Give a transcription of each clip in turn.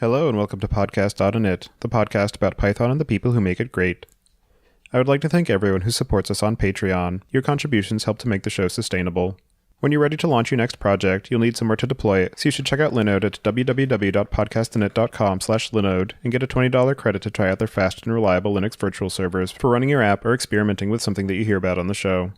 Hello and welcome to Podcast.init, the podcast about Python and the people who make it great. I would like to thank everyone who supports us on Patreon. Your contributions help to make the show sustainable. When you're ready to launch your next project, you'll need somewhere to deploy it, so you should check out Linode at www.podcastinit.com/Linode and get a $20 credit to try out their fast and reliable Linux virtual servers for running your app or experimenting with something that you hear about on the show.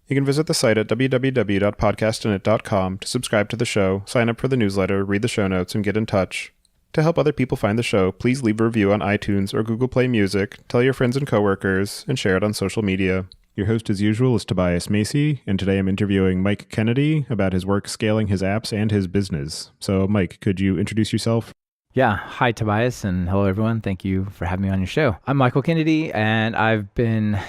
You can visit the site at www.podcastinit.com to subscribe to the show, sign up for the newsletter, read the show notes, and get in touch. To help other people find the show, please leave a review on iTunes or Google Play Music, tell your friends and coworkers, and share it on social media. Your host as usual is Tobias Macy, and today I'm interviewing Mike Kennedy about his work scaling his apps and his business. So Mike, could you introduce yourself? Yeah. Hi, Tobias, and hello, everyone. Thank you for having me on your show. I'm Michael Kennedy, and I've been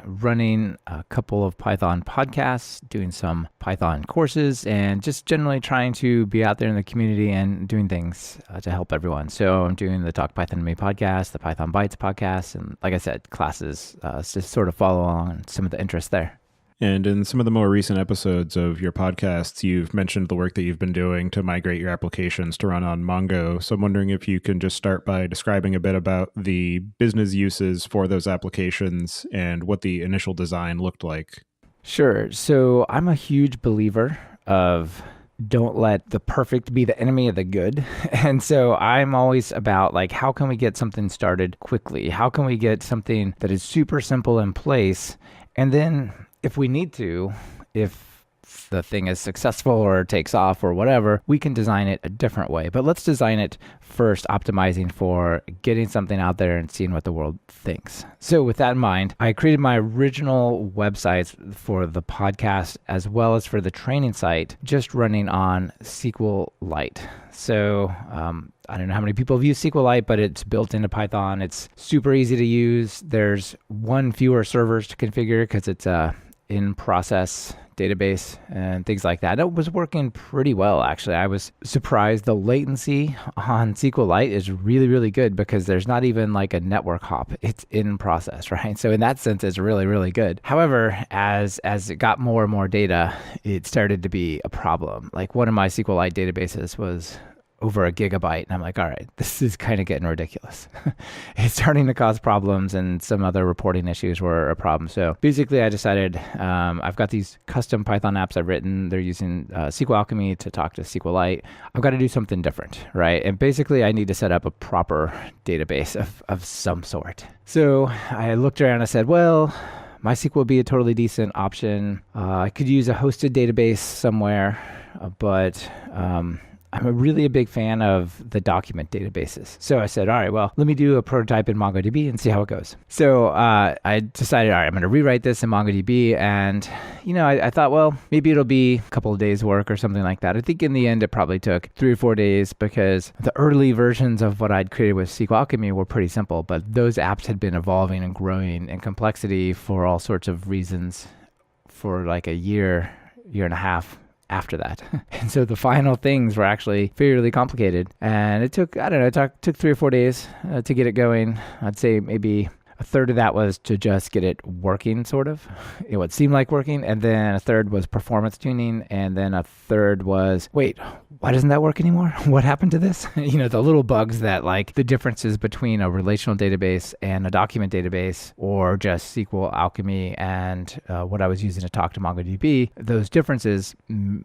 running a couple of Python podcasts, doing some Python courses, and just generally trying to be out there in the community and doing things to help everyone. So I'm doing the Talk Python to Me podcast, the Python Bytes podcast, and like I said, classes to sort of follow along and some of the interest there. And in some of the more recent episodes of your podcasts, you've mentioned the work that you've been doing to migrate your applications to run on Mongo. So I'm wondering if you can just start by describing a bit about the business uses for those applications and what the initial design looked like. Sure. So I'm a huge believer of don't let the perfect be the enemy of the good. And so I'm always about like, how can we get something started quickly? How can we get something that is super simple in place? And then if we need to, if the thing is successful or takes off or whatever, we can design it a different way. But let's design it first, optimizing for getting something out there and seeing what the world thinks. So with that in mind, I created my original websites for the podcast as well as for the training site, just running on SQLite. So I don't know how many people have used SQLite, but it's built into Python. It's super easy to use. There's one fewer servers to configure because it's a in-process database and things like that. It was working pretty well, actually. I was surprised. The latency on SQLite is really, really good because there's not even like a network hop. It's in process, right? So in that sense, it's really, really good. However, as it got more and more data, it started to be a problem. Like one of my SQLite databases was over a gigabyte. And I'm like, all right, this is kind of getting ridiculous. It's starting to cause problems, and some other reporting issues were a problem. So basically I decided I've got these custom Python apps I've written. They're using SQL Alchemy to talk to SQLite. I've got to do something different, right? And basically I need to set up a proper database of some sort. So I looked around and I said, well, MySQL would be a totally decent option. I could use a hosted database somewhere, but I'm really a big fan of the document databases. So I said, all right, well, let me do a prototype in MongoDB and see how it goes. So I decided, all right, I'm going to rewrite this in MongoDB. And, I thought, well, maybe it'll be a couple of days work or something like that. I think in the end, it probably took 3 or 4 days because the early versions of what I'd created with SQL Alchemy were pretty simple, but those apps had been evolving and growing in complexity for all sorts of reasons for like a year and a half after that. And so the final things were actually fairly complicated. And it took, it took 3 or 4 days to get it going. I'd say maybe a third of that was to just get it working, sort of. It would seem like working. And then a third was performance tuning. And then a third was, wait, why doesn't that work anymore? What happened to this? The little bugs that like the differences between a relational database and a document database, or just SQL Alchemy and what I was using to talk to MongoDB, those differences,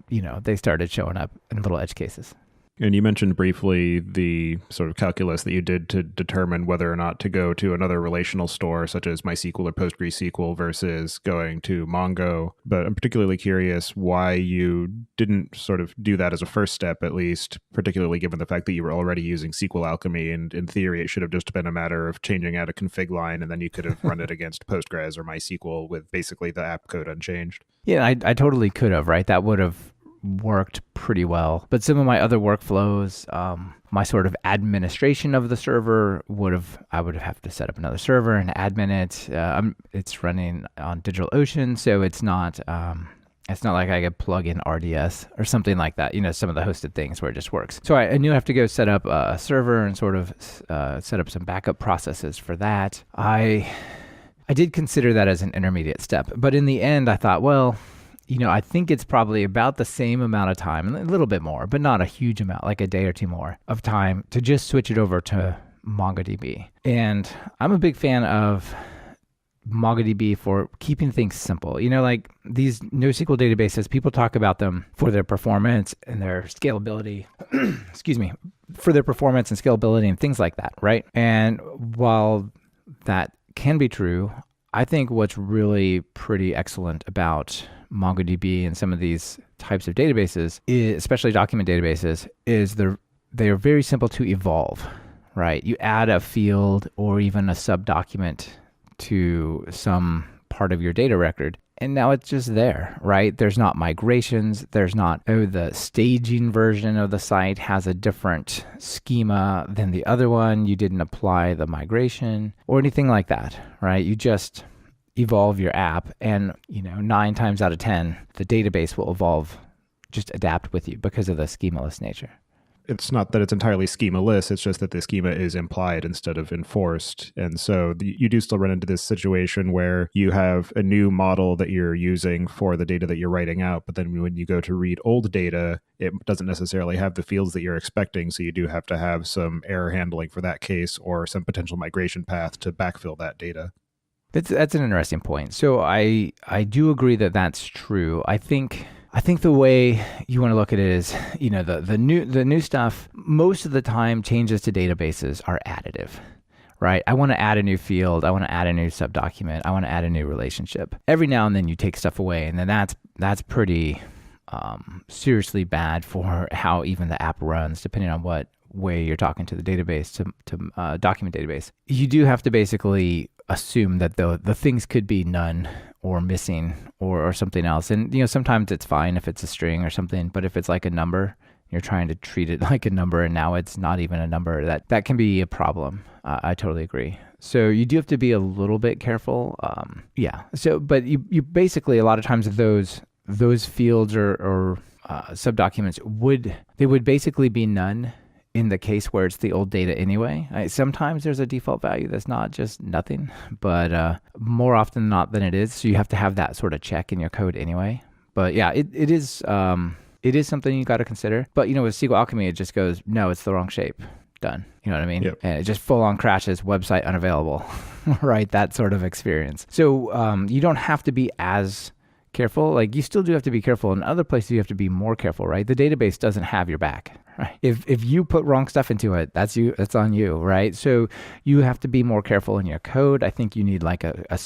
they started showing up in little edge cases. And you mentioned briefly the sort of calculus that you did to determine whether or not to go to another relational store such as MySQL or PostgreSQL versus going to Mongo. But I'm particularly curious why you didn't sort of do that as a first step, at least, particularly given the fact that you were already using SQL Alchemy. And in theory, it should have just been a matter of changing out a config line, and then you could have run it against Postgres or MySQL with basically the app code unchanged. Yeah, I totally could have, right? That would have worked pretty well. But some of my other workflows, my sort of administration of the server I would have to set up another server and admin it. It's running on DigitalOcean, so it's not like I could plug in RDS or something like that, some of the hosted things where it just works. So I knew I have to go set up a server and sort of set up some backup processes for that. I did consider that as an intermediate step, but in the end I thought, well, I think it's probably about the same amount of time, a little bit more, but not a huge amount, like a day or two more of time to just switch it over to MongoDB. And I'm a big fan of MongoDB for keeping things simple. Like these NoSQL databases, people talk about them for their performance and their scalability, excuse me, for their performance and scalability and things like that, right? And while that can be true, I think what's really pretty excellent about MongoDB and some of these types of databases, especially document databases, is they are very simple to evolve, right? You add a field or even a sub-document to some part of your data record, and now it's just there, right? There's not migrations. There's not, the staging version of the site has a different schema than the other one. You didn't apply the migration or anything like that, right? You just evolve your app, and 9 times out of 10, the database will evolve, just adapt with you because of the schemaless nature. It's not that it's entirely schemaless, it's just that the schema is implied instead of enforced. And so you do still run into this situation where you have a new model that you're using for the data that you're writing out, but then when you go to read old data, it doesn't necessarily have the fields that you're expecting. So you do have to have some error handling for that case or some potential migration path to backfill that data. That's an interesting point. So I do agree that that's true. I think the way you want to look at it is, the new stuff, most of the time changes to databases are additive, right? I want to add a new field. I want to add a new subdocument. I want to add a new relationship. Every now and then you take stuff away, and then that's pretty seriously bad for how even the app runs, depending on what way you're talking to the database, to document database. You do have to basically assume that the things could be none or missing or something else. And, sometimes it's fine if it's a string or something, but if it's like a number, you're trying to treat it like a number and now it's not even a number, that can be a problem. I totally agree. So you do have to be a little bit careful. So, but you basically, a lot of times those fields or subdocuments would basically be none in the case where it's the old data anyway. Sometimes there's a default value that's not just nothing, but more often than not than it is. So you have to have that sort of check in your code anyway. But yeah, it is something you got to consider. But with SQL Alchemy, it just goes, no, it's the wrong shape. Done. You know what I mean? Yep. And it just full on crashes, website unavailable, right? That sort of experience. So you don't have to be as careful. Like you still do have to be careful. In other places, you have to be more careful, right? The database doesn't have your back. Right. If you put wrong stuff into it, that's on you, right? So you have to be more careful in your code. I think you need like a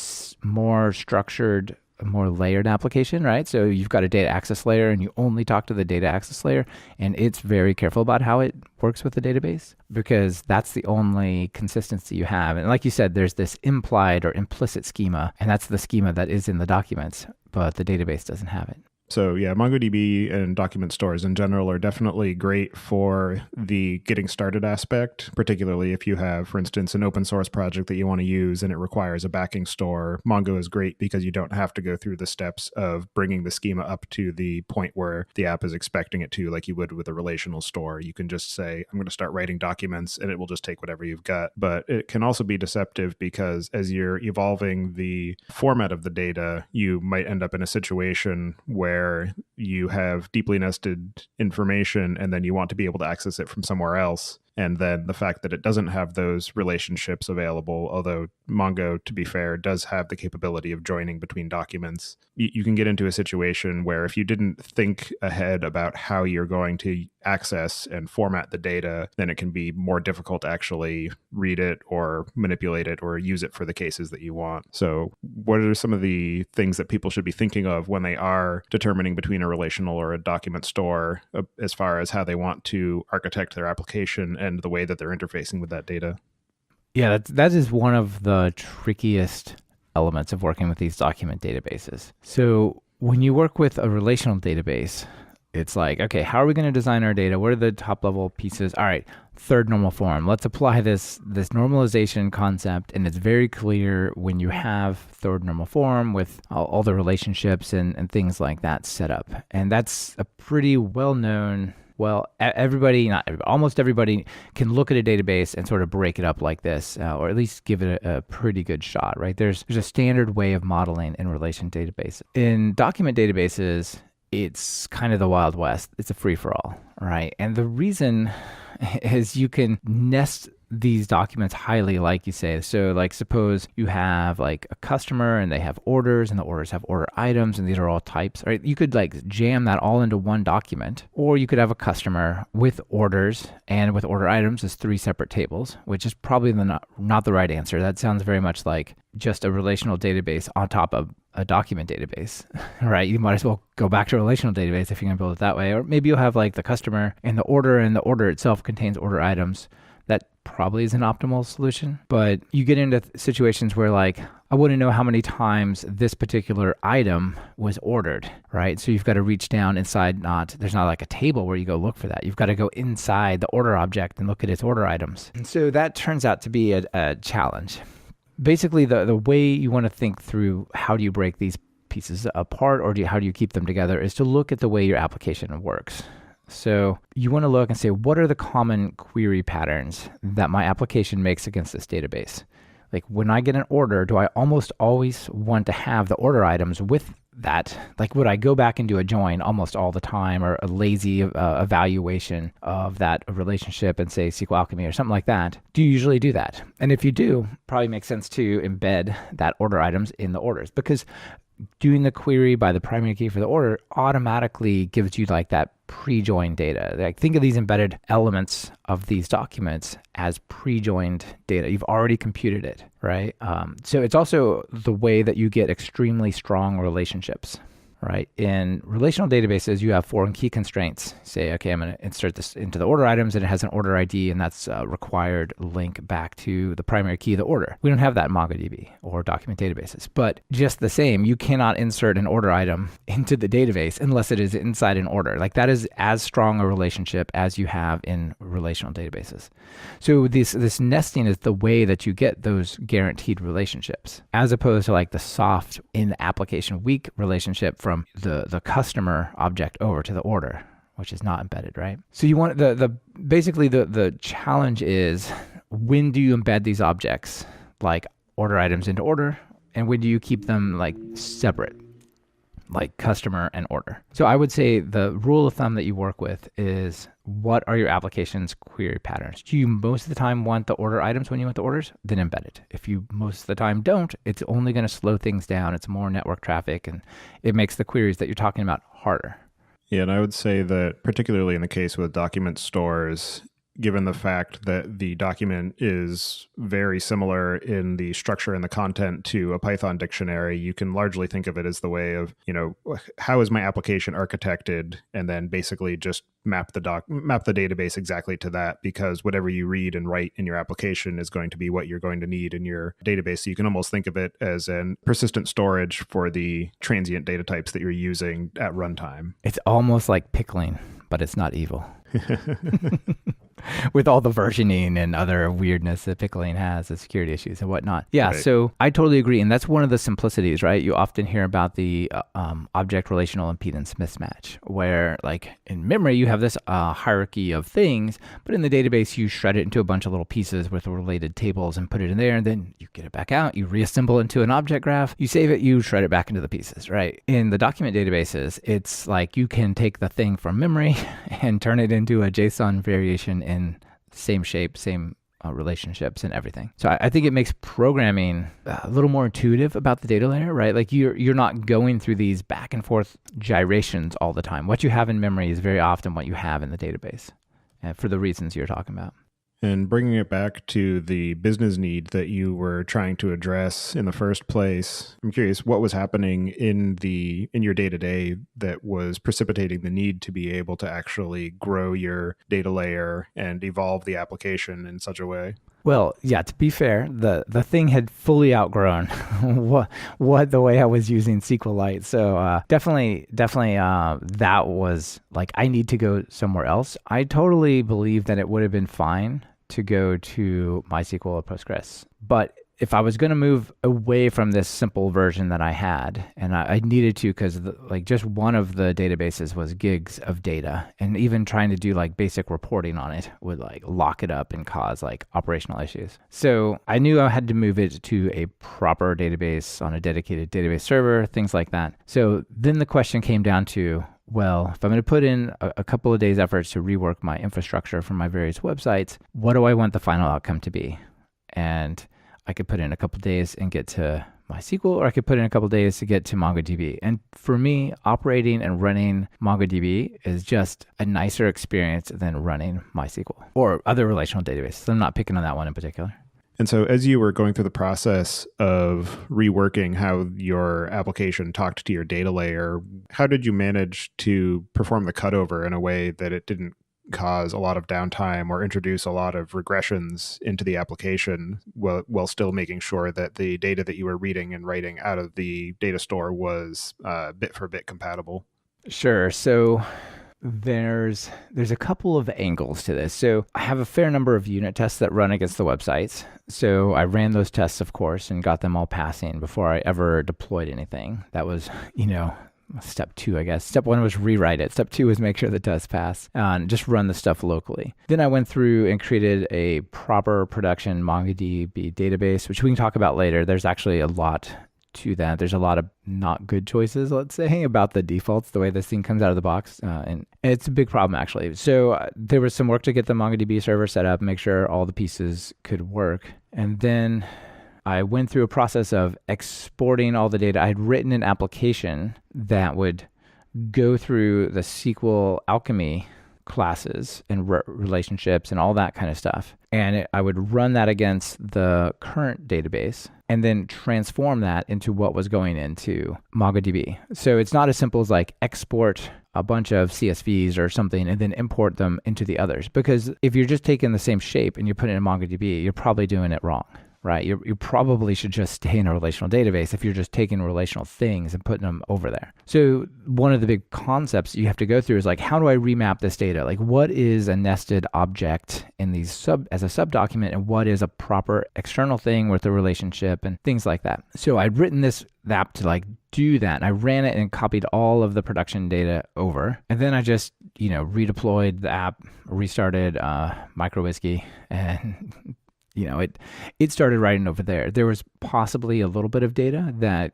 more structured, more layered application, right? So you've got a data access layer and you only talk to the data access layer, and it's very careful about how it works with the database because that's the only consistency you have. And like you said, there's this implied or implicit schema, and that's the schema that is in the documents, but the database doesn't have it. So yeah, MongoDB and document stores in general are definitely great for the getting started aspect, particularly if you have, for instance, an open source project that you want to use and it requires a backing store. Mongo is great because you don't have to go through the steps of bringing the schema up to the point where the app is expecting it to, like you would with a relational store. You can just say, I'm going to start writing documents, and it will just take whatever you've got. But it can also be deceptive because as you're evolving the format of the data, you might end up in a situation where you have deeply nested information and then you want to be able to access it from somewhere else. And then the fact that it doesn't have those relationships available, although Mongo, to be fair, does have the capability of joining between documents, you can get into a situation where if you didn't think ahead about how you're going to access and format the data, then it can be more difficult to actually read it or manipulate it or use it for the cases that you want. So what are some of the things that people should be thinking of when they are determining between a relational or a document store as far as how they want to architect their application and the way that they're interfacing with that data? Yeah, that is one of the trickiest elements of working with these document databases. So when you work with a relational database, it's like, okay, how are we going to design our data? What are the top level pieces? All right, third normal form. Let's apply this normalization concept. And it's very clear when you have third normal form with all the relationships and things like that set up. And that's a pretty well-known Well, everybody, not everybody, almost everybody can look at a database and sort of break it up like this, or at least give it a pretty good shot, right? There's a standard way of modeling in relation database. In document databases, it's kind of the Wild West. It's a free-for-all, right? And the reason is you can nest these documents highly, like you say. So like suppose you have like a customer and they have orders and the orders have order items and these are all types, right? You could like jam that all into one document, or you could have a customer with orders and with order items as 3 separate tables, which is probably not the right answer. That sounds very much like just a relational database on top of a document database, right? You might as well go back to a relational database if you're going to build it that way. Or maybe you'll have like the customer and the order itself contains order items. That probably is an optimal solution. But you get into situations where like, I want to know how many times this particular item was ordered, right? So you've got to reach down inside, there's not like a table where you go look for that. You've got to go inside the order object and look at its order items. And so that turns out to be a challenge. Basically, the way you want to think through how do you break these pieces apart, or how do you keep them together, is to look at the way your application works. So you want to look and say, what are the common query patterns that my application makes against this database? Like when I get an order, do I almost always want to have the order items with that? Like would I go back and do a join almost all the time, or a lazy evaluation of that relationship and say SQL Alchemy or something like that? Do you usually do that? And if you do, probably makes sense to embed that order items in the orders, because doing the query by the primary key for the order automatically gives you like that pre-joined data. Like think of these embedded elements of these documents as pre-joined data. You've already computed it, right? So it's also the way that you get extremely strong relationships, right? In relational databases, you have foreign key constraints. Say, okay, I'm going to insert this into the order items and it has an order ID, and that's a required link back to the primary key of the order. We don't have that in MongoDB or document databases, but just the same, you cannot insert an order item into the database unless it is inside an order. Like that is as strong a relationship as you have in relational databases. So this nesting is the way that you get those guaranteed relationships, as opposed to like the soft in application weak relationship from the customer object over to the order, which is not embedded, right? So you want basically the challenge is, when do you embed these objects like order items into order, and when do you keep them like separate, like customer and order? So I would say the rule of thumb that you work with is, what are your application's query patterns? Do you most of the time want the order items when you want the orders? Then embed it. If you most of the time don't, it's only going to slow things down. It's more network traffic, and it makes the queries that you're talking about harder. Yeah, and I would say that particularly in the case with document stores, given the fact that the document is very similar in the structure and the content to a Python dictionary, you can largely think of it as the way of, how is my application architected, and then basically just map the database exactly to that, because whatever you read and write in your application is going to be what you're going to need in your database. So you can almost think of it as an persistent storage for the transient data types that you're using at runtime. It's almost like pickling, but it's not evil. With all the versioning and other weirdness that pickling has, the security issues and whatnot. Yeah, right. So I totally agree. And that's one of the simplicities, right? You often hear about the object relational impedance mismatch, where like in memory, you have this hierarchy of things, but in the database, you shred it into a bunch of little pieces with related tables and put it in there. And then you get it back out, you reassemble into an object graph, you save it, you shred it back into the pieces, right? In the document databases, it's like you can take the thing from memory and turn it into a JSON variation in same shape, same relationships and everything. So I think it makes programming a little more intuitive about the data layer, right? Like you're not going through these back and forth gyrations all the time. What you have in memory is very often what you have in the database, for the reasons you're talking about. And bringing it back to the business need that you were trying to address in the first place, I'm curious what was happening in your day-to-day that was precipitating the need to be able to actually grow your data layer and evolve the application in such a way. Well, yeah, to be fair, the thing had fully outgrown what the way I was using SQLite. So definitely that was like, I need to go somewhere else. I totally believe that it would have been fine to go to MySQL or Postgres. But if I was going to move away from this simple version that I had, and I needed to because like just one of the databases was gigs of data, and even trying to do like basic reporting on it would like lock it up and cause like operational issues. So I knew I had to move it to a proper database on a dedicated database server, things like that. So then the question came down to, well, if I'm going to put in a couple of days' efforts to rework my infrastructure for my various websites, what do I want the final outcome to be? And I could put in a couple of days and get to MySQL, or I could put in a couple of days to get to MongoDB. And for me, operating and running MongoDB is just a nicer experience than running MySQL or other relational databases. So I'm not picking on that one in particular. And so as you were going through the process of reworking how your application talked to your data layer, how did you manage to perform the cutover in a way that it didn't cause a lot of downtime or introduce a lot of regressions into the application while still making sure that the data that you were reading and writing out of the data store was bit for bit compatible? Sure. So there's a couple of angles to this. So I have a fair number of unit tests that run against the websites. So I ran those tests, of course, and got them all passing before I ever deployed anything. That was, step 2, I guess. Step 1 was rewrite it. Step 2 was make sure the tests pass and just run the stuff locally. Then I went through and created a proper production MongoDB database, which we can talk about later. There's actually a lot to that. There's a lot of not good choices, let's say, about the defaults, the way this thing comes out of the box. And it's a big problem, actually. So there was some work to get the MongoDB server set up, make sure all the pieces could work. And then I went through a process of exporting all the data. I had written an application that would go through the SQL Alchemy classes and relationships and all that kind of stuff. And I would run that against the current database and then transform that into what was going into MongoDB. So it's not as simple as like export a bunch of CSVs or something and then import them into the others. Because if you're just taking the same shape and you put it in MongoDB, you're probably doing it wrong. Right? You probably should just stay in a relational database if you're just taking relational things and putting them over there. So one of the big concepts you have to go through is like, how do I remap this data? Like, what is a nested object in these as a subdocument, and what is a proper external thing with a relationship and things like that? So I'd written this app to like do that. I ran it and copied all of the production data over. And then I just, redeployed the app, restarted MicroWhiskey, and it started writing over there. There was possibly a little bit of data that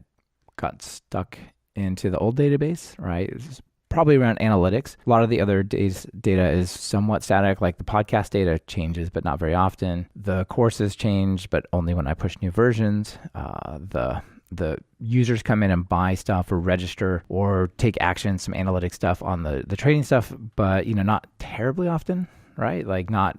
got stuck into the old database, right? It was probably around analytics. A lot of the other data is somewhat static, like the podcast data changes, but not very often. The courses change, but only when I push new versions. The users come in and buy stuff or register or take action, some analytic stuff on the trading stuff, but not terribly often. Right? Like not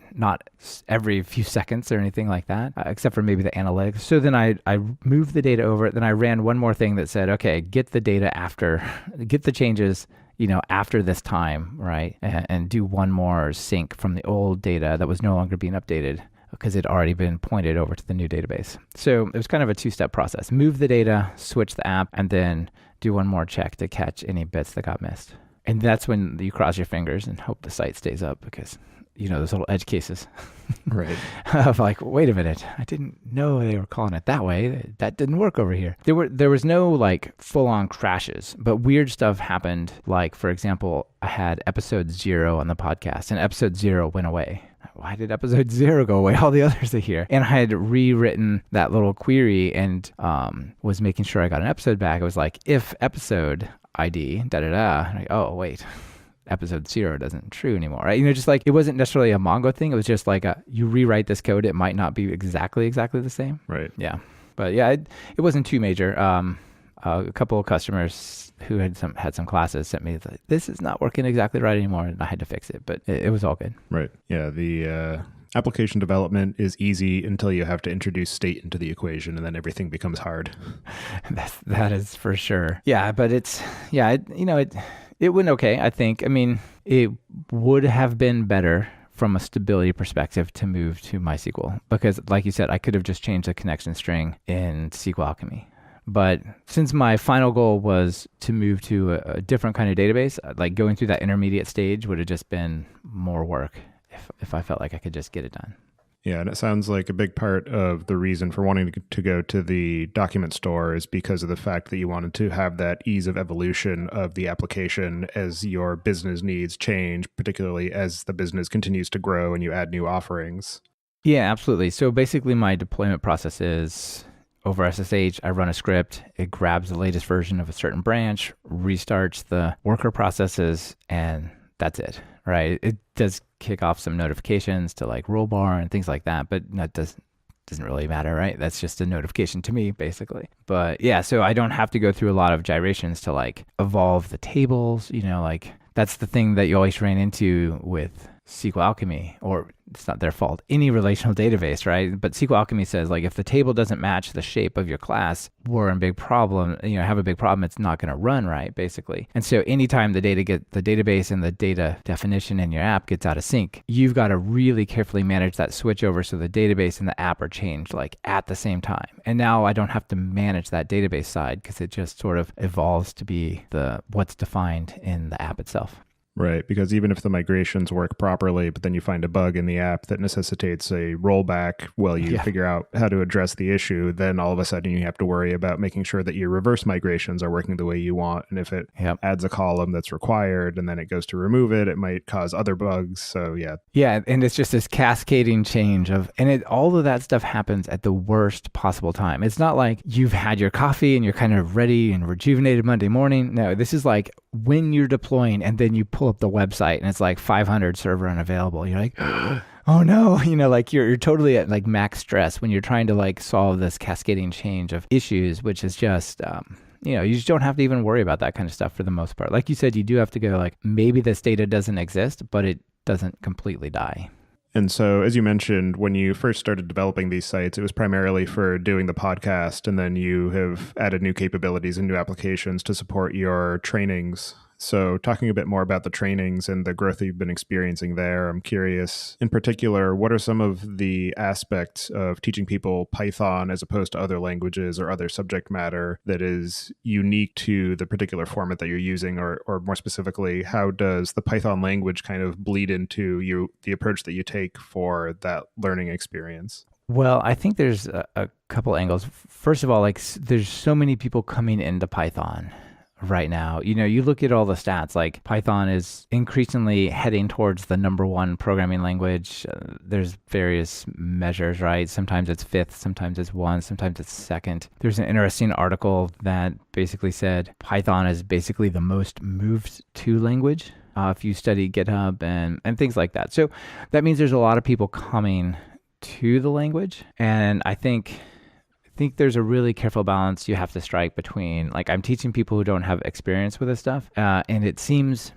every few seconds or anything like that, except for maybe the analytics. So then I moved the data over. Then I ran one more thing that said, okay, get the changes, after this time, right? And do one more sync from the old data that was no longer being updated because it had already been pointed over to the new database. So it was kind of a 2-step process. Move the data, switch the app, and then do one more check to catch any bits that got missed. And that's when you cross your fingers and hope the site stays up because those little edge cases. Right. Of like, wait a minute, I didn't know they were calling it that way. That didn't work over here. There was no like full-on crashes, but weird stuff happened. Like, for example, I had episode 0 on the podcast and episode 0 went away. Why did episode 0 go away? All the others are here. And I had rewritten that little query and was making sure I got an episode back. It was like, if episode ID, da-da-da. Like, oh, wait. Episode 0 doesn't true anymore, right? Just like it wasn't necessarily a Mongo thing. It was just like you rewrite this code, it might not be exactly the same. Right. Yeah. But yeah, it wasn't too major. A couple of customers who had some classes sent me like, this is not working exactly right anymore, and I had to fix it. But it was all good. Right. Yeah. The application development is easy until you have to introduce state into the equation, and then everything becomes hard. That is for sure. Yeah, but it went okay, I think. I mean, it would have been better from a stability perspective to move to MySQL because, like you said, I could have just changed the connection string in SQL Alchemy. But since my final goal was to move to a different kind of database, like going through that intermediate stage would have just been more work if I felt like I could just get it done. Yeah, and it sounds like a big part of the reason for wanting to go to the document store is because of the fact that you wanted to have that ease of evolution of the application as your business needs change, particularly as the business continues to grow and you add new offerings. Yeah, absolutely. So basically my deployment process is over SSH, I run a script, it grabs the latest version of a certain branch, restarts the worker processes, and that's it, right? It does kick off some notifications to like roll bar and things like that, but that doesn't really matter, right? That's just a notification to me, basically. But yeah, so I don't have to go through a lot of gyrations to like evolve the tables, like that's the thing that you always ran into with SQL Alchemy, or it's not their fault, any relational database, right? But SQL Alchemy says like if the table doesn't match the shape of your class, we're in a big problem, have a big problem, it's not going to run right, basically. And so anytime the database and the data definition in your app gets out of sync, you've got to really carefully manage that switch over so the database and the app are changed like at the same time. And now I don't have to manage that database side because it just sort of evolves to be what's defined in the app itself. Right, because even if the migrations work properly, but then you find a bug in the app that necessitates a rollback while you figure out how to address the issue, then all of a sudden you have to worry about making sure that your reverse migrations are working the way you want. And if it adds a column that's required and then it goes to remove it, it might cause other bugs. So yeah. Yeah, and it's just this cascading change all of that stuff happens at the worst possible time. It's not like you've had your coffee and you're kind of ready and rejuvenated Monday morning. No, this is like when you're deploying and then you pull up the website and it's like 500 server unavailable. You're like, oh no, like you're totally at like max stress when you're trying to like solve this cascading change of issues, which is just, you just don't have to even worry about that kind of stuff for the most part. Like you said, you do have to go like, maybe this data doesn't exist, but it doesn't completely die. And so, as you mentioned, when you first started developing these sites, it was primarily for doing the podcast, and then you have added new capabilities and new applications to support your trainings. So talking a bit more about the trainings and the growth that you've been experiencing there, I'm curious, in particular, what are some of the aspects of teaching people Python as opposed to other languages or other subject matter that is unique to the particular format that you're using? Or more specifically, how does the Python language kind of bleed into the approach that you take for that learning experience? Well, I think there's a couple angles. First of all, like there's so many people coming into Python right now. You look at all the stats, like Python is increasingly heading towards the number one programming language. There's various measures, right? Sometimes it's fifth, sometimes it's one, sometimes it's second. There's an interesting article that basically said Python is basically the most moved to language if you study GitHub and things like that. So that means there's a lot of people coming to the language. And I think there's a really careful balance you have to strike between, like, I'm teaching people who don't have experience with this stuff, and it seems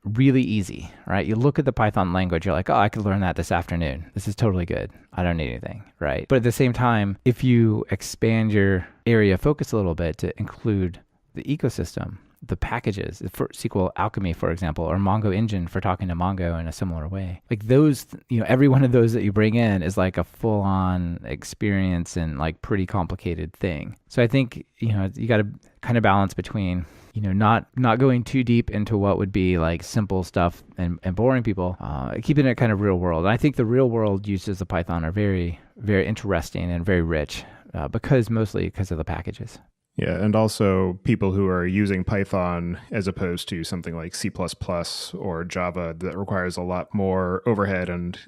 really easy, right? You look at the Python language, you're like, oh, I could learn that this afternoon. This is totally good. I don't need anything, right? But at the same time, if you expand your area of focus a little bit to include the ecosystem, the packages for SQL Alchemy, for example, or Mongo Engine for talking to Mongo in a similar way. Like those, every one of those that you bring in is like a full-on experience and like pretty complicated thing. So I think, you got to kind of balance between, not going too deep into what would be like simple stuff and boring people, keeping it kind of real world. And I think the real world uses of Python are very, very interesting and very rich mostly because of the packages. Yeah, and also people who are using Python as opposed to something like C++ or Java that requires a lot more overhead and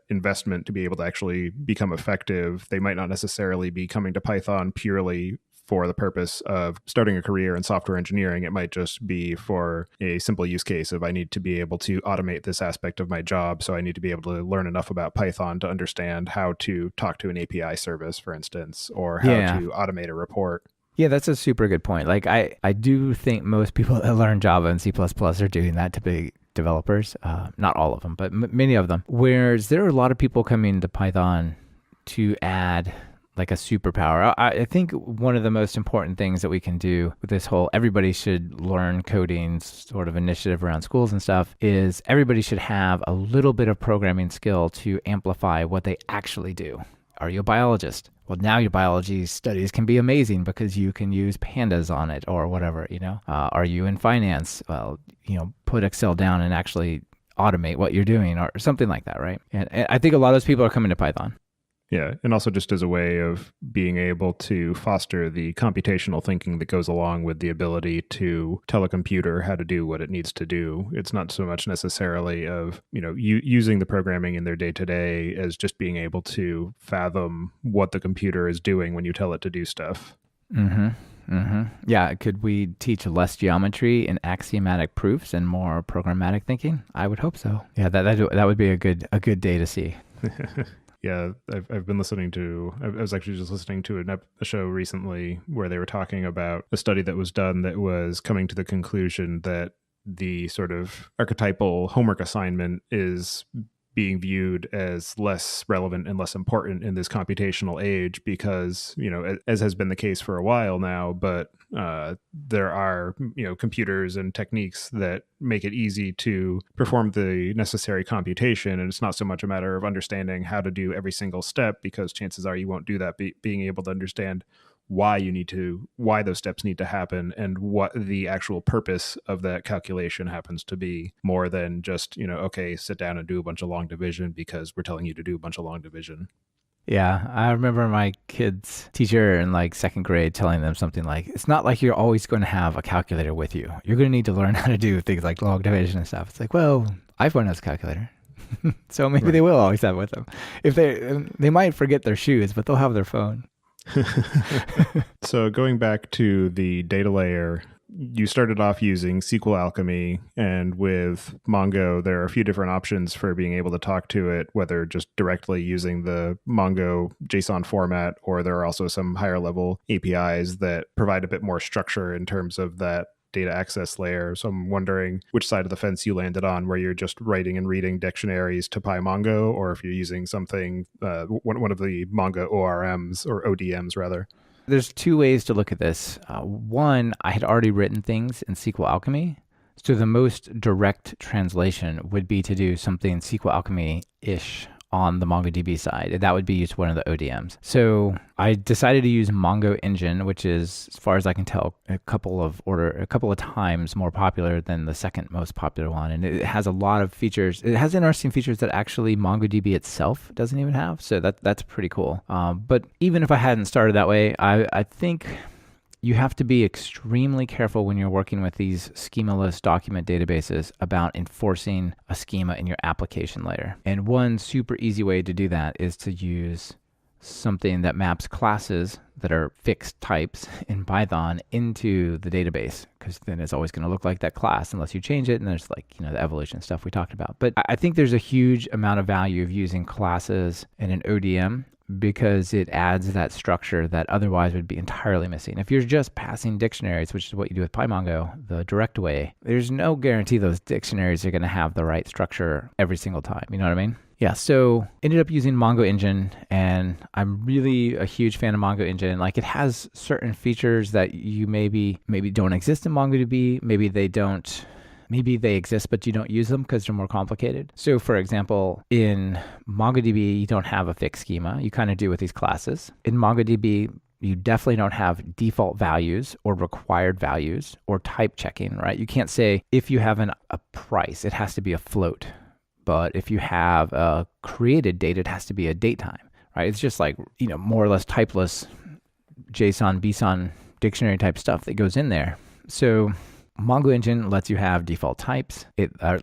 investment to be able to actually become effective. They might not necessarily be coming to Python purely for the purpose of starting a career in software engineering. It might just be for a simple use case of I need to be able to automate this aspect of my job. So I need to be able to learn enough about Python to understand how to talk to an API service, for instance, or how to automate a report. Yeah, that's a super good point. Like I do think most people that learn Java and C++ are doing that to be developers. Not all of them, but many of them. Whereas there are a lot of people coming to Python to add like a superpower. I think one of the most important things that we can do with this whole everybody should learn coding sort of initiative around schools and stuff is everybody should have a little bit of programming skill to amplify what they actually do. Are you a biologist? Well, now your biology studies can be amazing because you can use pandas on it or whatever, Are you in finance? Well, put Excel down and actually automate what you're doing or something like that, right? And I think a lot of those people are coming to Python. Yeah, and also just as a way of being able to foster the computational thinking that goes along with the ability to tell a computer how to do what it needs to do. It's not so much necessarily of, using the programming in their day-to-day as just being able to fathom what the computer is doing when you tell it to do stuff. Yeah, could we teach less geometry and axiomatic proofs and more programmatic thinking? I would hope so. Yeah, that would be a good day to see. Yeah, I've been listening to, I was actually just listening to a show recently where they were talking about a study that was done that was coming to the conclusion that the sort of archetypal homework assignment is being viewed as less relevant and less important in this computational age because, as has been the case for a while now, but there are, computers and techniques that make it easy to perform the necessary computation. And it's not so much a matter of understanding how to do every single step, because chances are you won't do that, being able to understand why those steps need to happen and what the actual purpose of that calculation happens to be, more than just, okay, sit down and do a bunch of long division because we're telling you to do a bunch of long division. Yeah, I remember my kids' teacher in like second grade telling them something like, it's not like you're always going to have a calculator with you. You're going to need to learn how to do things like log division and stuff. It's like, well, iPhone has a calculator. So maybe Right. They will always have it with them. If they might forget their shoes, but they'll have their phone. So going back to the data layer, you started off using SQL Alchemy, and with Mongo, there are a few different options for being able to talk to it, whether just directly using the Mongo JSON format, or there are also some higher level APIs that provide a bit more structure in terms of that data access layer. So I'm wondering which side of the fence you landed on, where you're just writing and reading dictionaries to PyMongo, or if you're using something, one of the Mongo ORMs or ODMs rather. There's two ways to look at this. One, I had already written things in SQL Alchemy. So the most direct translation would be to do something SQL Alchemy-ish on the MongoDB side. That would be used one of the ODMs. So I decided to use Mongo Engine, which is, as far as I can tell, a couple of times more popular than the second most popular one. And it has a lot of features. It has interesting features that actually MongoDB itself doesn't even have. So that's pretty cool. But even if I hadn't started that way, I think you have to be extremely careful when you're working with these schema-less document databases about enforcing a schema in your application layer. And one super easy way to do that is to use something that maps classes that are fixed types in Python into the database, because then it's always going to look like that class unless you change it. And there's the evolution stuff we talked about. But I think there's a huge amount of value of using classes in an ODM, because it adds that structure that otherwise would be entirely missing. If you're just passing dictionaries, which is what you do with PyMongo, the direct way, there's no guarantee those dictionaries are going to have the right structure every single time. You know what I mean? Yeah, so ended up using Mongo Engine, and I'm really a huge fan of Mongo Engine. Like, it has certain features that you maybe don't exist in MongoDB, maybe they exist, but you don't use them because they're more complicated. So for example, in MongoDB, you don't have a fixed schema. You kind of do with these classes. In MongoDB, you definitely don't have default values or required values or type checking, right? You can't say if you have a price, it has to be a float. But if you have a created date, it has to be a date time, right? It's just like, more or less typeless JSON, BSON dictionary type stuff that goes in there. So Mongo Engine lets you have default types,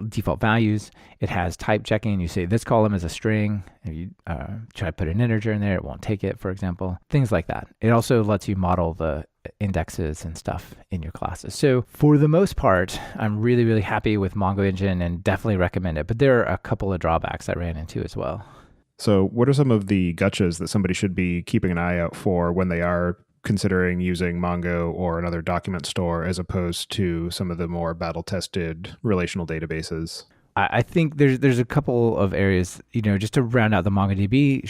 default values. It has type checking. You say this column is a string. If you try to put an integer in there, it won't take it, for example. Things like that. It also lets you model the indexes and stuff in your classes. So for the most part, I'm really, really happy with Mongo Engine and definitely recommend it. But there are a couple of drawbacks I ran into as well. So what are some of the gotchas that somebody should be keeping an eye out for when they are considering using Mongo or another document store, as opposed to some of the more battle-tested relational databases? I think there's a couple of areas, just to round out the MongoDB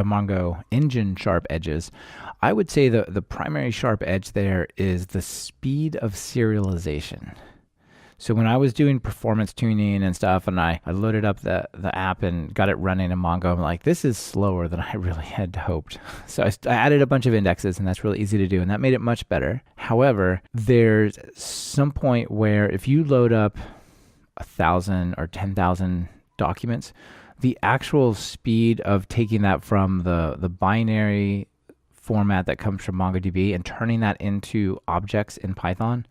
Mongo Engine sharp edges. I would say the primary sharp edge there is the speed of serialization. So when I was doing performance tuning and stuff, and I loaded up the app and got it running in Mongo, I'm like, this is slower than I really had hoped. So I added a bunch of indexes, and that's really easy to do, and that made it much better. However, there's some point where if you load up 1,000 or 10,000 documents, the actual speed of taking that from the binary format that comes from MongoDB and turning that into objects in Python,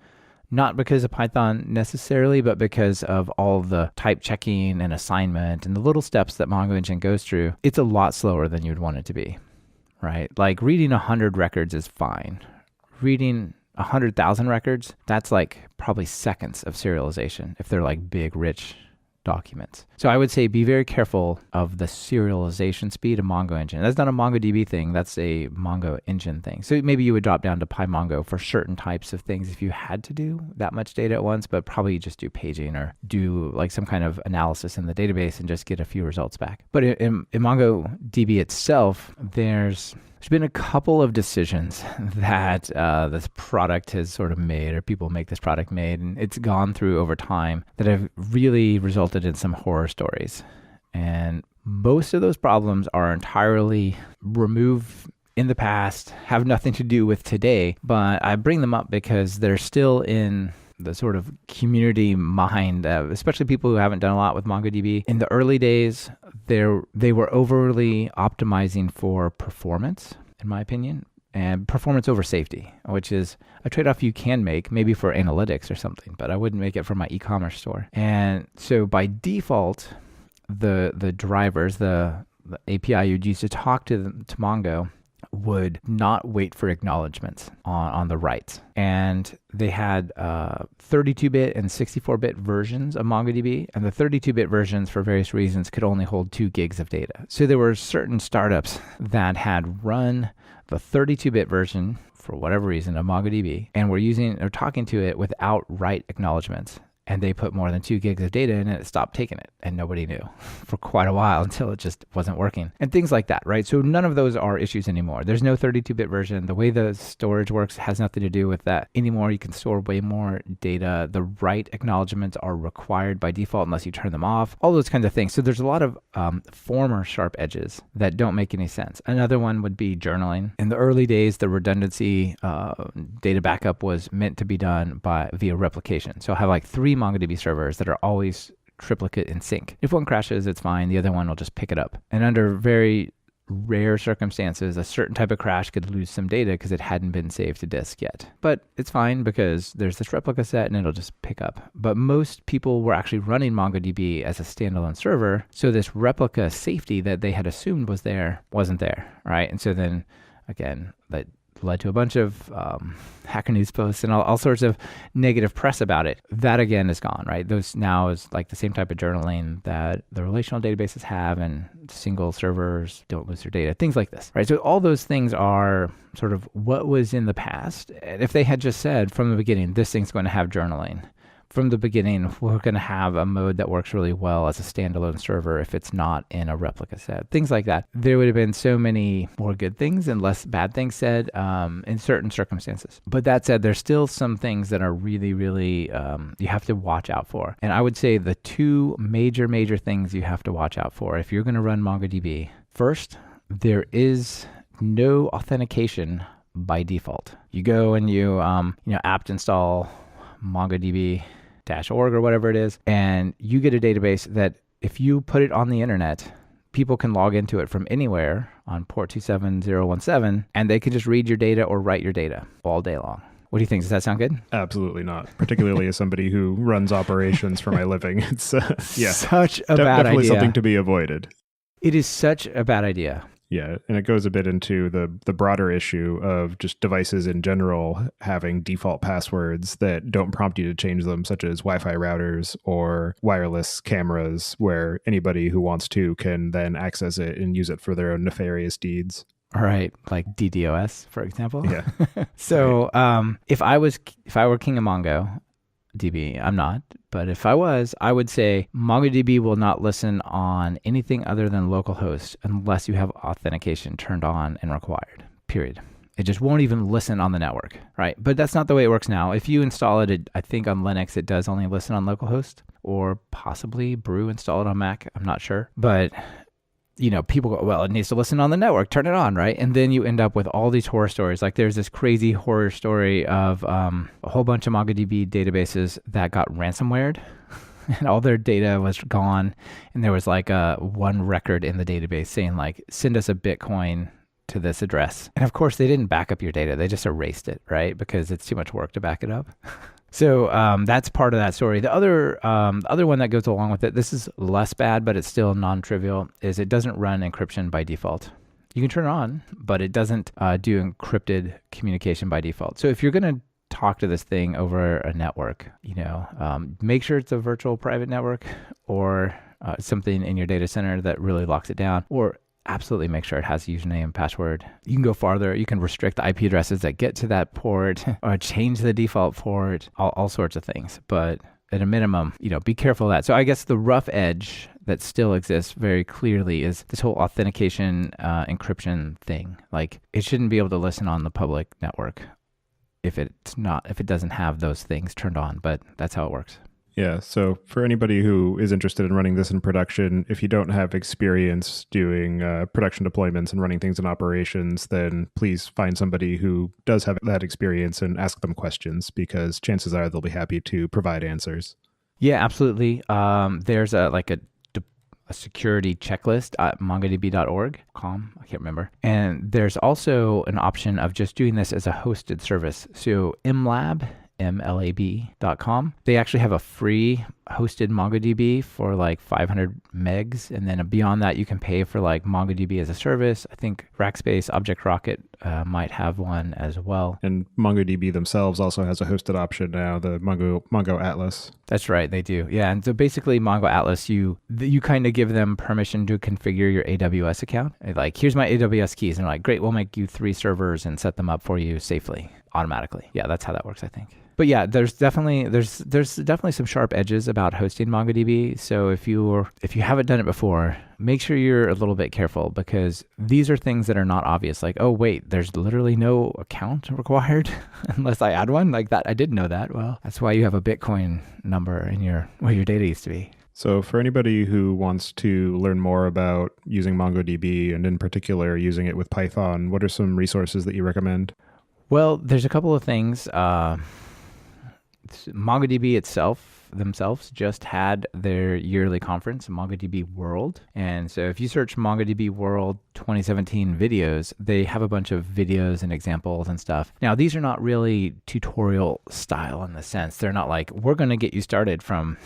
not because of Python necessarily, but because of all of the type checking and assignment and the little steps that Mongo Engine goes through, it's a lot slower than you'd want it to be, right? Like reading 100 records is fine. Reading 100,000 records, that's like probably seconds of serialization if they're like big, rich documents. So I would say be very careful of the serialization speed of Mongo Engine. That's not a MongoDB thing. That's a Mongo Engine thing. So maybe you would drop down to PyMongo for certain types of things if you had to do that much data at once, but probably just do paging or do like some kind of analysis in the database and just get a few results back. But in MongoDB itself, there's been a couple of decisions that this product has sort of made, or people make this product made, and it's gone through over time that have really resulted in some horror stories. And most of those problems are entirely removed in the past, have nothing to do with today, but I bring them up because they're still in the sort of community mind, especially people who haven't done a lot with MongoDB. In the early days, they were overly optimizing for performance, in my opinion, and performance over safety, which is a trade-off you can make, maybe for analytics or something, but I wouldn't make it for my e-commerce store. And so by default, the drivers, the API you'd use to talk to Mongo would not wait for acknowledgments on the writes. And they had 32-bit and 64-bit versions of MongoDB, and the 32-bit versions, for various reasons, could only hold 2 gigs of data. So there were certain startups that had run the 32-bit version, for whatever reason, of MongoDB, and were using or talking to it without write acknowledgments. And they put more than 2 gigs of data in it, it stopped taking it, and nobody knew for quite a while until it just wasn't working. And things like that, right? So none of those are issues anymore. There's no 32-bit version. The way the storage works has nothing to do with that anymore. You can store way more data. The write acknowledgements are required by default unless you turn them off, all those kinds of things. So there's a lot of former sharp edges that don't make any sense. Another one would be journaling. In the early days, the redundancy data backup was meant to be done via replication. So I have like 3 MongoDB servers that are always triplicate in sync. If one crashes, it's fine. The other one will just pick it up. And under very rare circumstances, a certain type of crash could lose some data because it hadn't been saved to disk yet. But it's fine because there's this replica set and it'll just pick up. But most people were actually running MongoDB as a standalone server. So this replica safety that they had assumed was there wasn't there, right? And so then, again, that led to a bunch of Hacker News posts and all sorts of negative press about it. That again is gone, right? Those now is like the same type of journaling that the relational databases have, and single servers don't lose their data, things like this, right? So all those things are sort of what was in the past. And if they had just said from the beginning, this thing's going to have journaling, from the beginning, we're going to have a mode that works really well as a standalone server if it's not in a replica set. Things like that. There would have been so many more good things and less bad things said in certain circumstances. But that said, there's still some things that are really, really, you have to watch out for. And I would say the 2 major things you have to watch out for if you're going to run MongoDB. First, there is no authentication by default. You go and you apt install MongoDB-org or whatever it is, and you get a database that if you put it on the internet, people can log into it from anywhere on port 27017, and they can just read your data or write your data all day long. What do you think? Does that sound good? Absolutely not. Particularly as somebody who runs operations for my living. It's such a bad definitely idea. Something to be avoided. It is such a bad idea. Yeah, and it goes a bit into the broader issue of just devices in general having default passwords that don't prompt you to change them, such as Wi-Fi routers or wireless cameras, where anybody who wants to can then access it and use it for their own nefarious deeds. All right, like DDoS, for example. Yeah. So if I were king of MongoDB, I'm not, but if I was, I would say MongoDB will not listen on anything other than localhost unless you have authentication turned on and required, period. It just won't even listen on the network, right? But that's not the way it works now. If you install it, I think on Linux, it does only listen on localhost, or possibly Brew install it on Mac. I'm not sure. But people go, well, it needs to listen on the network, turn it on, right? And then you end up with all these horror stories. Like there's this crazy horror story of a whole bunch of MongoDB databases that got ransomwared. and all their data was gone. And there was like a one record in the database saying like, send us a Bitcoin to this address. And of course they didn't back up your data. They just erased it, right? Because it's too much work to back it up. So that's part of that story. The other one that goes along with it, this is less bad, but it's still non-trivial, is it doesn't run encryption by default. You can turn it on, but it doesn't do encrypted communication by default. So if you're going to talk to this thing over a network, make sure it's a virtual private network or something in your data center that really locks it down, or absolutely make sure it has a username and password. You can go farther. You can restrict the IP addresses that get to that port or change the default port, all sorts of things. But at a minimum, be careful of that. So I guess the rough edge that still exists very clearly is this whole authentication encryption thing. Like, it shouldn't be able to listen on the public network if it doesn't have those things turned on, but that's how it works. Yeah, so for anybody who is interested in running this in production, if you don't have experience doing production deployments and running things in operations, then please find somebody who does have that experience and ask them questions, because chances are they'll be happy to provide answers. Yeah, absolutely. There's a security checklist at mongodb.org, I can't remember. And there's also an option of just doing this as a hosted service. So mlab.com. They actually have a free hosted MongoDB for like 500 megs. And then beyond that, you can pay for like MongoDB as a service. I think Rackspace, Object Rocket might have one as well. And MongoDB themselves also has a hosted option now, the Mongo Atlas. That's right, they do. Yeah, and so basically Mongo Atlas, you kind of give them permission to configure your AWS account. Like, here's my AWS keys. And they're like, great, we'll make you 3 servers and set them up for you safely, automatically. Yeah, that's how that works, I think. But yeah, there's definitely some sharp edges about hosting MongoDB. So if you haven't done it before, make sure you're a little bit careful, because these are things that are not obvious. Like, oh wait, there's literally no account required unless I add one. Like that, I didn't know that. Well, that's why you have a Bitcoin number in where your data used to be. So for anybody who wants to learn more about using MongoDB, and in particular using it with Python, what are some resources that you recommend? Well, there's a couple of things. MongoDB themselves just had their yearly conference, MongoDB World. And so if you search MongoDB World 2017 videos, they have a bunch of videos and examples and stuff. Now, these are not really tutorial style in the sense. They're not like, we're going to get you started from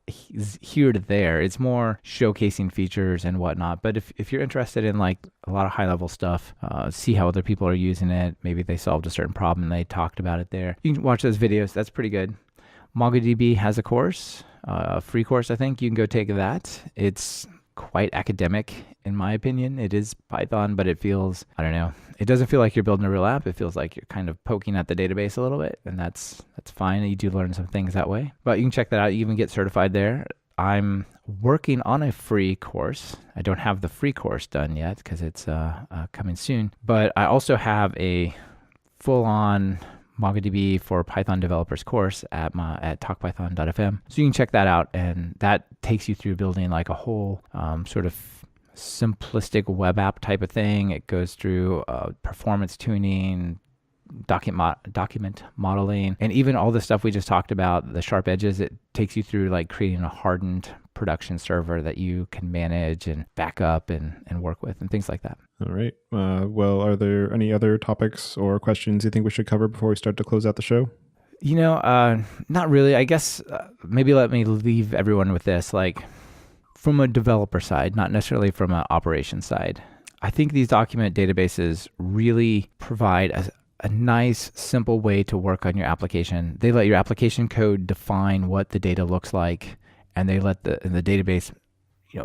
here to there. It's more showcasing features and whatnot. But if you're interested in like a lot of high level stuff, see how other people are using it, maybe they solved a certain problem and they talked about it there, you can watch those videos. That's pretty good. MongoDB has a course, a free course, I think. You can go take that. It's quite academic, in my opinion. It is Python, but it feels, I don't know, it doesn't feel like you're building a real app. It feels like you're kind of poking at the database a little bit, and that's fine. You do learn some things that way, but you can check that out. You even get certified there. I'm working on a free course. I don't have the free course done yet because it's coming soon, but I also have a full-on MongoDB for Python developers course at talkpython.fm. So you can check that out, and that takes you through building like a whole sort of simplistic web app type of thing. It goes through performance tuning, document modeling, and even all the stuff we just talked about, the sharp edges. It takes you through like creating a hardened production server that you can manage and back up and work with and things like that. All right. Well, are there any other topics or questions you think we should cover before we start to close out the show? Not really. I guess maybe let me leave everyone with this, like from a developer side, not necessarily from an operations side. I think these document databases really provide a nice, simple way to work on your application. They let your application code define what the data looks like, and they let the database,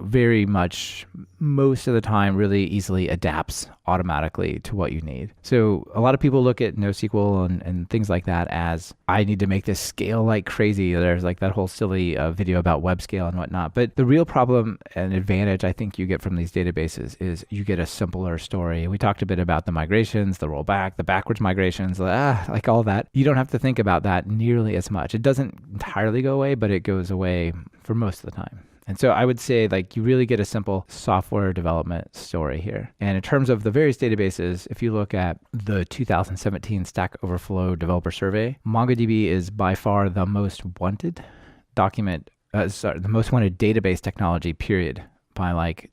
very much, most of the time, really easily adapts automatically to what you need. So a lot of people look at NoSQL and things like that as, I need to make this scale like crazy. There's like that whole silly video about web scale and whatnot. But the real problem and advantage I think you get from these databases is you get a simpler story. We talked a bit about the migrations, the rollback, the backwards migrations, like all that. You don't have to think about that nearly as much. It doesn't entirely go away, but it goes away for most of the time. And so I would say like you really get a simple software development story here. And in terms of the various databases, if you look at the 2017 Stack Overflow Developer Survey, MongoDB is by far the most wanted document the most wanted database technology, period, by like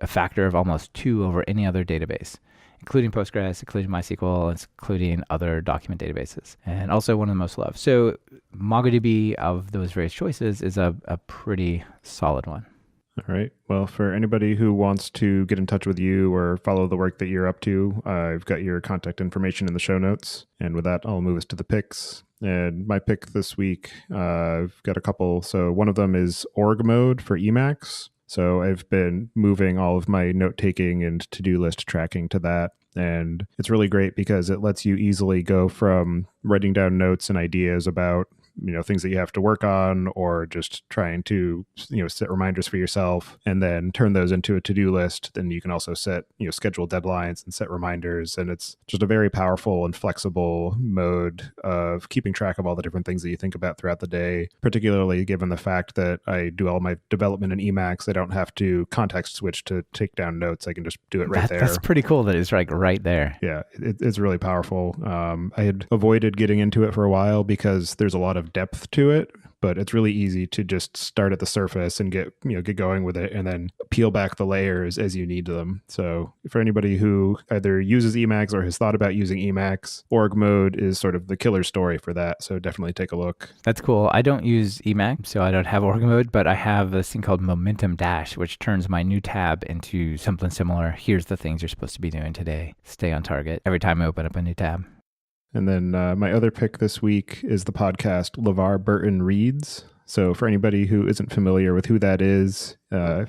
a factor of almost 2 over any other database, including Postgres, including MySQL, including other document databases, and also one of the most loved. So MongoDB of those various choices is a pretty solid one. All right. Well, for anybody who wants to get in touch with you or follow the work that you're up to, I've got your contact information in the show notes. And with that, I'll move us to the picks. And my pick this week, I've got a couple. So one of them is org mode for Emacs. So I've been moving all of my note-taking and to-do list tracking to that. And it's really great because it lets you easily go from writing down notes and ideas about things that you have to work on, or just trying to, set reminders for yourself and then turn those into a to-do list. Then you can also set, schedule deadlines and set reminders. And it's just a very powerful and flexible mode of keeping track of all the different things that you think about throughout the day, particularly given the fact that I do all my development in Emacs. I don't have to context switch to take down notes. I can just do it right there. That's pretty cool that it's like right there. Yeah, it's really powerful. I had avoided getting into it for a while because there's a lot of depth to it, but it's really easy to just start at the surface and get going with it and then peel back the layers as you need them. So for anybody who either uses Emacs or has thought about using Emacs, org mode is sort of the killer story for that. So definitely take a look. That's cool. I don't use Emacs, so I don't have org mode, but I have this thing called Momentum Dash, which turns my new tab into something similar. Here's the things you're supposed to be doing today. Stay on target every time I open up a new tab. And then my other pick this week is the podcast LeVar Burton Reads. So for anybody who isn't familiar with who that is,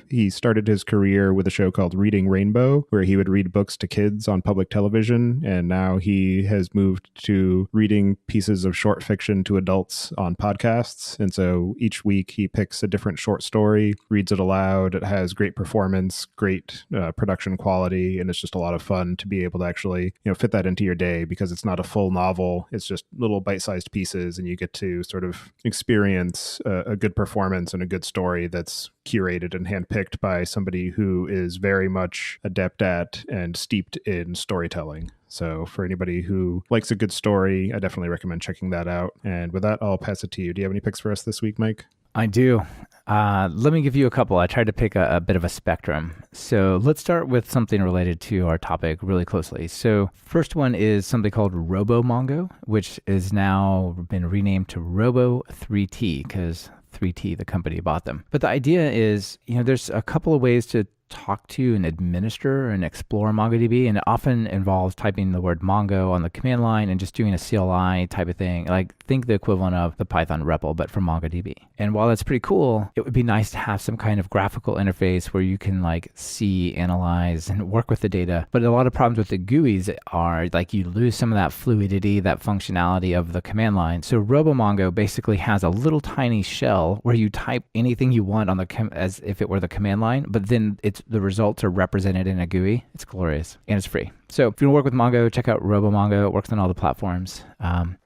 he started his career with a show called Reading Rainbow, where he would read books to kids on public television. And now he has moved to reading pieces of short fiction to adults on podcasts. And so each week he picks a different short story, reads it aloud. It has great performance, great production quality, and it's just a lot of fun to be able to actually fit that into your day, because it's not a full novel. It's just little bite-sized pieces, and you get to sort of experience a good performance and a good story that's curated and handpicked by somebody who is very much adept at and steeped in storytelling. So for anybody who likes a good story, I definitely recommend checking that out. And with that, I'll pass it to you. Do you have any picks for us this week, Mike? I do. Let me give you a couple. I tried to pick a bit of a spectrum. So let's start with something related to our topic really closely. So first one is something called RoboMongo, which is now been renamed to Robo3T because 3T, the company, bought them. But the idea is, there's a couple of ways to talk to and administer and explore MongoDB, and it often involves typing the word Mongo on the command line and just doing a CLI type of thing. Like think the equivalent of the Python REPL, but for MongoDB. And while that's pretty cool, it would be nice to have some kind of graphical interface where you can see, analyze, and work with the data. But a lot of problems with the GUIs are you lose some of that fluidity, that functionality of the command line. So RoboMongo basically has a little tiny shell where you type anything you want on as if it were the command line, but then the results are represented in a GUI. It's glorious and it's free. So if you want to work with Mongo, check out RoboMongo. It works on all the platforms.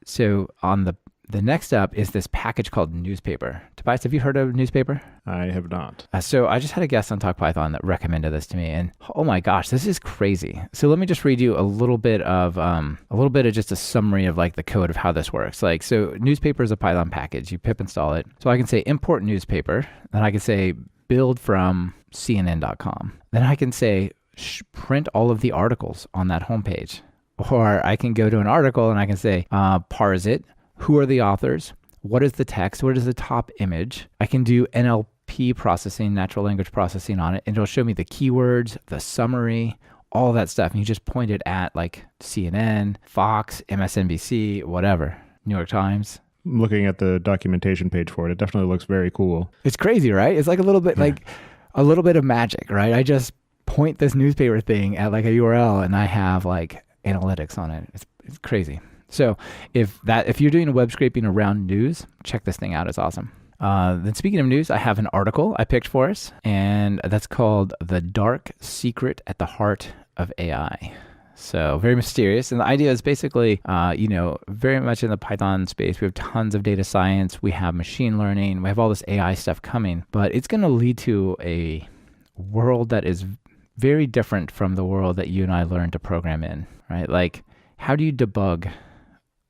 So on the next up is this package called Newspaper. Tobias, have you heard of Newspaper? I have not. So I just had a guest on Talk Python that recommended this to me, and oh my gosh, this is crazy. So let me just read you a little bit of just a summary of the code of how this works. So Newspaper is a Python package. You pip install it. So I can say import Newspaper, then I can say build from CNN.com. Then I can say print all of the articles on that homepage. Or I can go to an article and I can say parse it. Who are the authors? What is the text? What is the top image? I can do NLP processing, natural language processing on it, and it'll show me the keywords, the summary, all that stuff. And you just point it at CNN, Fox, MSNBC, whatever, New York Times. Looking at the documentation page for it, it definitely looks very cool. It's crazy, right? It's a little bit a little bit of magic, right? I just point this newspaper thing at a URL and I have analytics on it. It's crazy. So if you're doing a web scraping around news, check this thing out. It's awesome. Then speaking of news, I have an article I picked for us, and that's called The Dark Secret at the Heart of AI. So very mysterious. And the idea is basically, very much in the Python space. We have tons of data science. We have machine learning. We have all this AI stuff coming. But it's going to lead to a world that is very different from the world that you and I learned to program in, right? How do you debug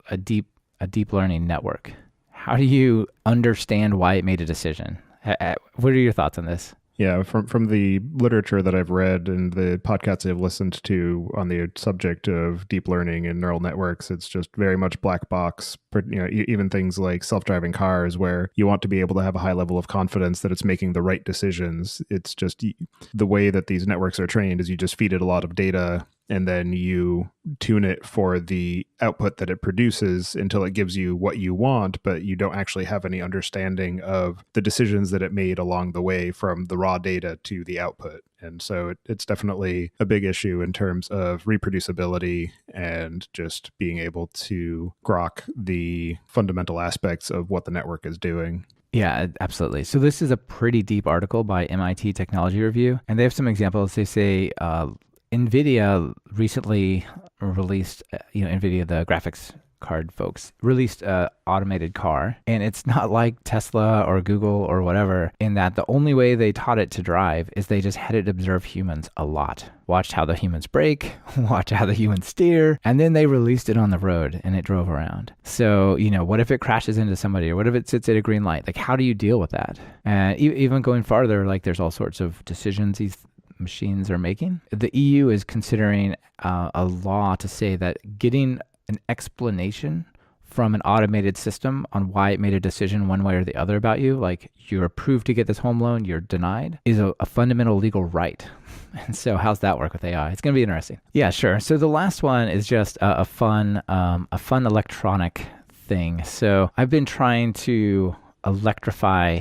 a deep learning network? How do you understand why it made a decision? What are your thoughts on this? Yeah, from the literature that I've read and the podcasts I've listened to on the subject of deep learning and neural networks, it's just very much black box. Even things like self-driving cars, where you want to be able to have a high level of confidence that it's making the right decisions. It's just the way that these networks are trained is you just feed it a lot of data and then you tune it for the output that it produces until it gives you what you want, but you don't actually have any understanding of the decisions that it made along the way from the raw data to the output. And so it's definitely a big issue in terms of reproducibility and just being able to grok the fundamental aspects of what the network is doing. Yeah, absolutely. So this is a pretty deep article by MIT Technology Review, and they have some examples. They say NVIDIA recently released, NVIDIA, the graphics card folks, released a automated car. And it's not like Tesla or Google or whatever, in that the only way they taught it to drive is they just had it observe humans a lot. Watched how the humans brake, watched how the humans steer, and then they released it on the road and it drove around. So, what if it crashes into somebody, or what if it sits at a green light? Like, how do you deal with that? And even going farther, like there's all sorts of decisions these machines are making. The EU is considering a law to say that getting an explanation from an automated system on why it made a decision one way or the other about you, like you're approved to get this home loan, you're denied, is a fundamental legal right. And so how's that work with AI? It's going to be interesting. Yeah, sure. So the last one is just a fun electronic thing. So I've been trying to electrify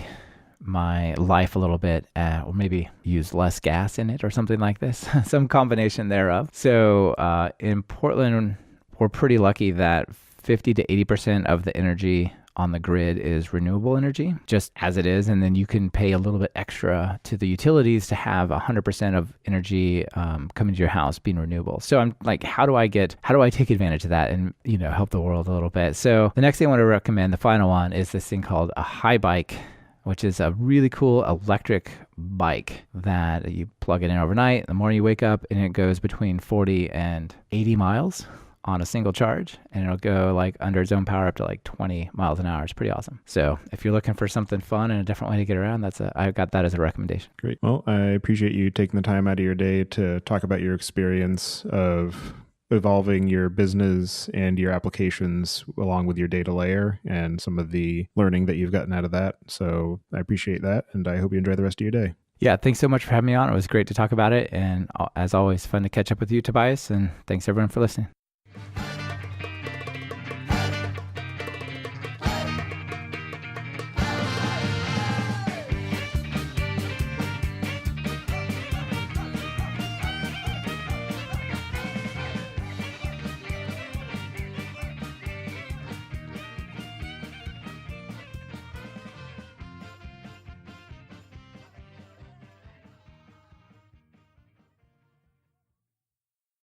my life a little bit, or maybe use less gas in it or something like this, some combination thereof. So in Portland, we're pretty lucky that 50 to 80% of the energy on the grid is renewable energy, just as it is. And then you can pay a little bit extra to the utilities to have 100% of energy coming to your house being renewable. So I'm like, how do I take advantage of that and, help the world a little bit? So the next thing I want to recommend, the final one, is this thing called a high bike, which is a really cool electric bike that you plug it in overnight. In the morning you wake up and it goes between 40 and 80 miles on a single charge, and it'll go like under its own power up to like 20 miles an hour. It's pretty awesome. So if you're looking for something fun and a different way to get around, I've got that as a recommendation. Great. Well, I appreciate you taking the time out of your day to talk about your experience of evolving your business and your applications along with your data layer and some of the learning that you've gotten out of that. So I appreciate that, and I hope you enjoy the rest of your day. Yeah, thanks so much for having me on. It was great to talk about it. And as always, fun to catch up with you, Tobias. And thanks everyone for listening.